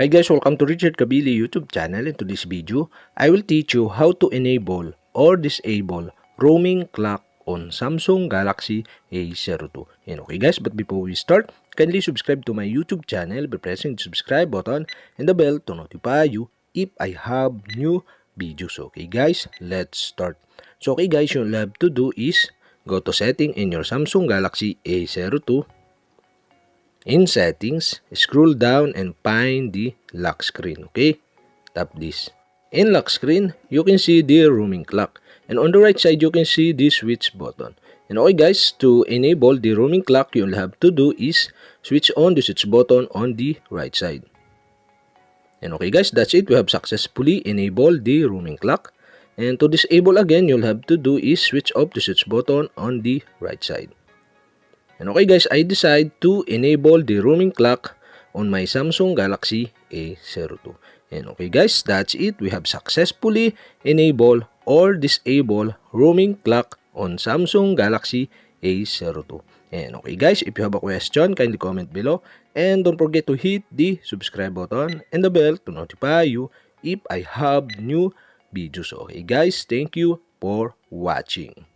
Hi guys, welcome to Richard Cabile YouTube channel. In today's video, I will teach you how to enable or disable roaming clock on Samsung Galaxy A02. And okay guys, but before we start, kindly subscribe to my YouTube channel by pressing the subscribe button and the bell to notify you if I have new videos. Okay guys, let's start. So okay guys, you'll have to do is go to setting in your Samsung Galaxy A02. In settings, scroll down and find the lock screen. Okay, tap this. In lock screen, you can see the roaming clock, and on the right side you can see the switch button. And okay guys, to enable the roaming clock, you'll have to do is switch on the switch button on the right side. And okay guys, that's it. We have successfully enabled the roaming clock. And to disable again, you'll have to do is switch off the switch button on the right side. And okay guys, I decide to enable the roaming clock on my Samsung Galaxy A02. And okay guys, that's it. We have successfully enabled or disabled roaming clock on Samsung Galaxy A02. And okay guys, if you have a question, kindly comment below. And don't forget to hit the subscribe button and the bell to notify you if I have new videos. Okay guys, thank you for watching.